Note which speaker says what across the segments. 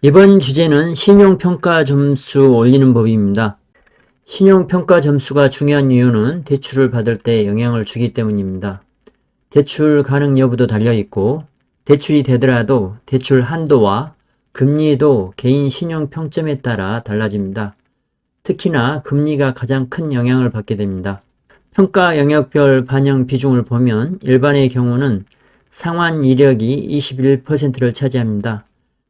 Speaker 1: 이번 주제는 신용평가 점수 올리는 법입니다. 신용평가 점수가 중요한 이유는 대출을 받을 때 영향을 주기 때문입니다. 대출 가능 여부도 달려있고 대출이 되더라도 대출 한도와 금리도 개인 신용평점에 따라 달라집니다. 특히나 금리가 가장 큰 영향을 받게 됩니다. 평가 영역별 반영 비중을 보면 일반의 경우는 상환 이력이 21%를 차지합니다.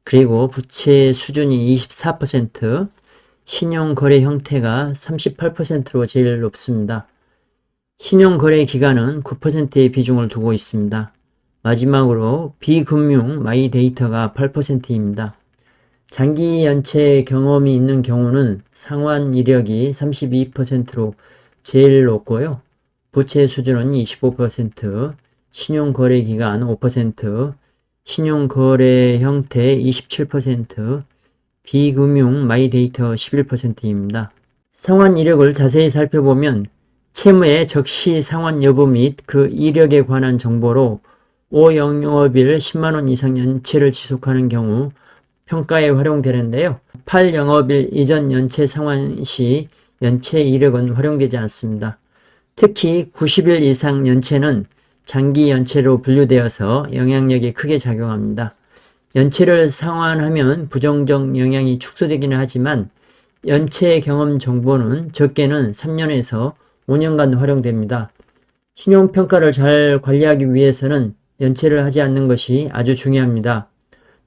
Speaker 1: 그리고 부채 수준이 24%, 신용거래 형태가 38%로 제일 높습니다. 신용거래 기간은 9%의 비중을 두고 있습니다. 마지막으로 비금융 마이데이터가 8%입니다. 장기 연체 경험이 있는 경우는 상환 이력이 32%로 제일 높고요. 부채 수준은 25%, 신용거래 기간 5%, 신용거래 형태 27%, 비금융 마이데이터 11%입니다. 상환 이력을 자세히 살펴보면 채무의 적시 상환 여부 및 그 이력에 관한 정보로 5영업일 10만원 이상 연체를 지속하는 경우 평가에 활용되는데요. 8영업일 이전 연체 상환 시 연체 이력은 활용되지 않습니다. 특히 90일 이상 연체는 장기 연체로 분류되어서 영향력이 크게 작용합니다. 연체를 상환하면 부정적 영향이 축소되기는 하지만 연체 경험 정보는 적게는 3년에서 5년간 활용됩니다. 신용평가를 잘 관리하기 위해서는 연체를 하지 않는 것이 아주 중요합니다.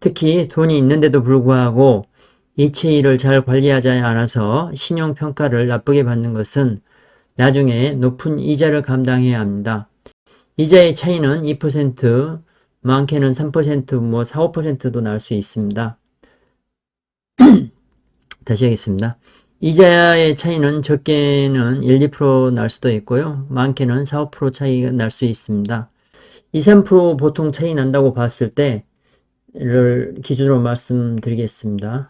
Speaker 1: 특히 돈이 있는데도 불구하고 이체일을 잘 관리하지 않아서 신용평가를 나쁘게 받는 것은 나중에 높은 이자를 감당해야 합니다. 이자의 차이는 2%, 많게는 3%, 4, 5%도 날 수 있습니다. 다시 하겠습니다. 이자의 차이는 적게는 1, 2%날 수도 있고요. 많게는 4, 5% 차이가 날 수 있습니다. 2, 3% 보통 차이 난다고 봤을 때를 기준으로 말씀드리겠습니다.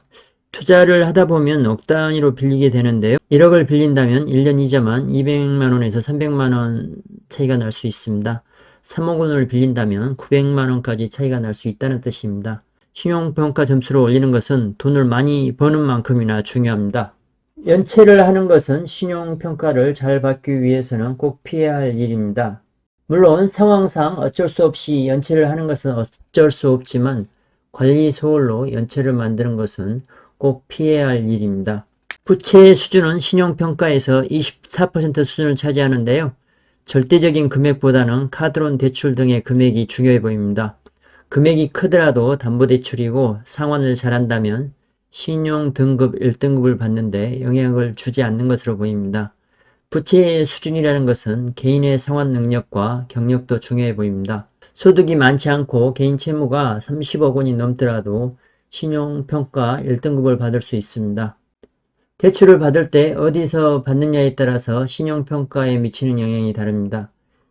Speaker 1: 투자를 하다 보면 억 단위로 빌리게 되는데요. 1억을 빌린다면 1년 이자만 200만원에서 300만원 차이가 날 수 있습니다. 3억 원을 빌린다면 900만원까지 차이가 날 수 있다는 뜻입니다. 신용평가 점수를 올리는 것은 돈을 많이 버는 만큼이나 중요합니다. 연체를 하는 것은 신용평가를 잘 받기 위해서는 꼭 피해야 할 일입니다. 물론 상황상 어쩔 수 없이 연체를 하는 것은 어쩔 수 없지만 관리 소홀로 연체를 만드는 것은 꼭 피해야 할 일입니다. 부채 수준은 신용평가에서 24% 수준을 차지하는데요. 절대적인 금액보다는 카드론 대출 등의 금액이 중요해 보입니다. 금액이 크더라도 담보대출이고 상환을 잘한다면 신용등급 1등급을 받는데 영향을 주지 않는 것으로 보입니다. 부채의 수준이라는 것은 개인의 상환 능력과 경력도 중요해 보입니다. 소득이 많지 않고 개인 채무가 30억 원이 넘더라도 신용평가 1등급을 받을 수 있습니다. 대출을 받을 때 어디서 받느냐에 따라서 신용평가에 미치는 영향이 다릅니다.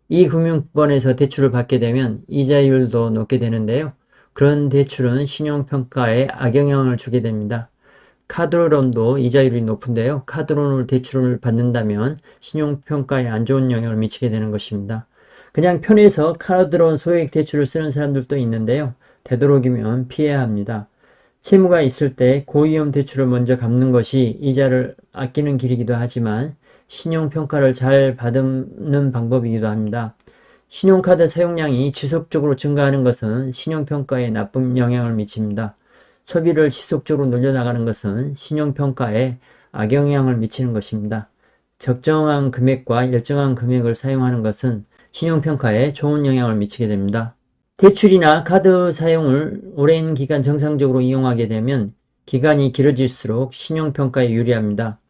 Speaker 1: 이 금융권에서 대출을 받게 되면 이자율도 높게 되는데요. 그런 대출은 신용평가에 악영향을 주게 됩니다. 카드론도 이자율이 높은데요. 카드론을 대출을 받는다면 신용평가에 안 좋은 영향을 미치게 되는 것입니다. 그냥 편해서 카드론 소액 대출을 쓰는 사람들도 있는데요. 되도록이면 피해야 합니다. 채무가 있을 때 고위험 대출을 먼저 갚는 것이 이자를 아끼는 길이기도 하지만 신용평가를 잘 받는 방법이기도 합니다. 신용카드 사용량이 지속적으로 증가하는 것은 신용평가에 나쁜 영향을 미칩니다. 소비를 지속적으로 늘려나가는 것은 신용평가에 악영향을 미치는 것입니다. 적정한 금액과 일정한 금액을 사용하는 것은 신용평가에 좋은 영향을 미치게 됩니다. 대출이나 카드 사용을 오랜 기간 정상적으로 이용하게 되면 기간이 길어질수록 신용평가에 유리합니다.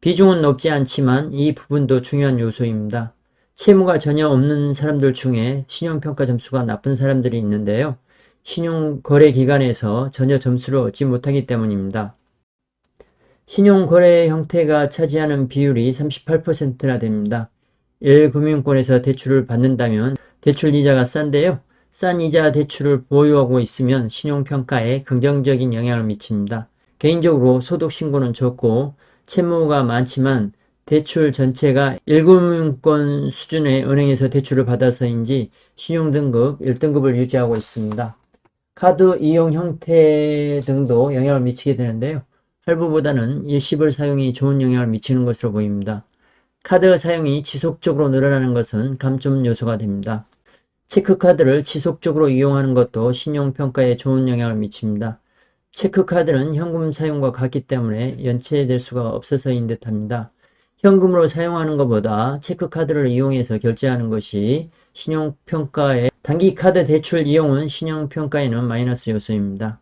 Speaker 1: 비중은 높지 않지만 이 부분도 중요한 요소입니다. 채무가 전혀 없는 사람들 중에 신용평가 점수가 나쁜 사람들이 있는데요. 신용거래기관에서 전혀 점수를 얻지 못하기 때문입니다. 신용거래 형태가 차지하는 비율이 38%나 됩니다. 1금융권에서 대출을 받는다면 대출 이자가 싼데요. 싼 이자 대출을 보유하고 있으면 신용평가에 긍정적인 영향을 미칩니다. 개인적으로 소득신고는 적고 채무가 많지만 대출 전체가 1금융권 수준의 은행에서 대출을 받아서인지 신용등급 1등급을 유지하고 있습니다. 카드 이용 형태 등도 영향을 미치게 되는데요. 할부보다는 일시불 사용이 좋은 영향을 미치는 것으로 보입니다. 카드 사용이 지속적으로 늘어나는 것은 감점 요소가 됩니다. 체크카드를 지속적으로 이용하는 것도 신용평가에 좋은 영향을 미칩니다. 체크카드는 현금 사용과 같기 때문에 연체될 수가 없어서인 듯합니다. 현금으로 사용하는 것보다 체크카드를 이용해서 결제하는 것이 신용평가에 단기카드 대출 이용은 신용평가에는 마이너스 요소입니다.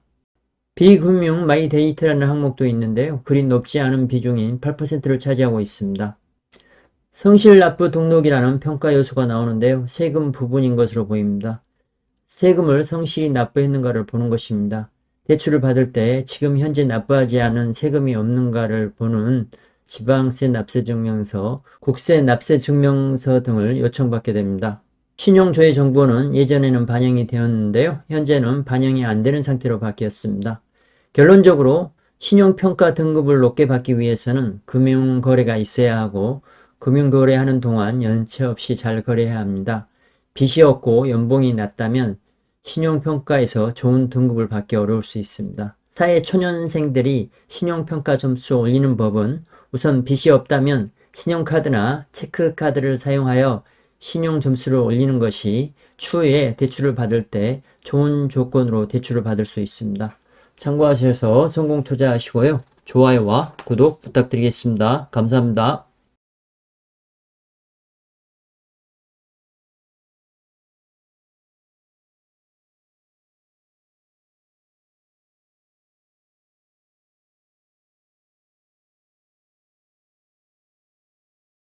Speaker 1: 비금융 마이데이트라는 항목도 있는데요. 그리 높지 않은 비중인 8%를 차지하고 있습니다. 성실납부 등록이라는 평가 요소가 나오는데요. 세금 부분인 것으로 보입니다. 세금을 성실히 납부했는가를 보는 것입니다. 대출을 받을 때 지금 현재 납부하지 않은 세금이 없는가를 보는 지방세 납세증명서, 국세 납세증명서 등을 요청받게 됩니다. 신용조회 정보는 예전에는 반영이 되었는데요. 현재는 반영이 안 되는 상태로 바뀌었습니다. 결론적으로 신용평가 등급을 높게 받기 위해서는 금융거래가 있어야 하고 금융거래하는 동안 연체 없이 잘 거래해야 합니다. 빚이 없고 연봉이 낮다면 신용평가에서 좋은 등급을 받기 어려울 수 있습니다. 사회 초년생들이 신용평가 점수 올리는 법은 우선 빚이 없다면 신용카드나 체크카드를 사용하여 신용 점수를 올리는 것이 추후에 대출을 받을 때 좋은 조건으로 대출을 받을 수 있습니다. 참고하셔서 성공 투자하시고요. 좋아요와 구독 부탁드리겠습니다. 감사합니다.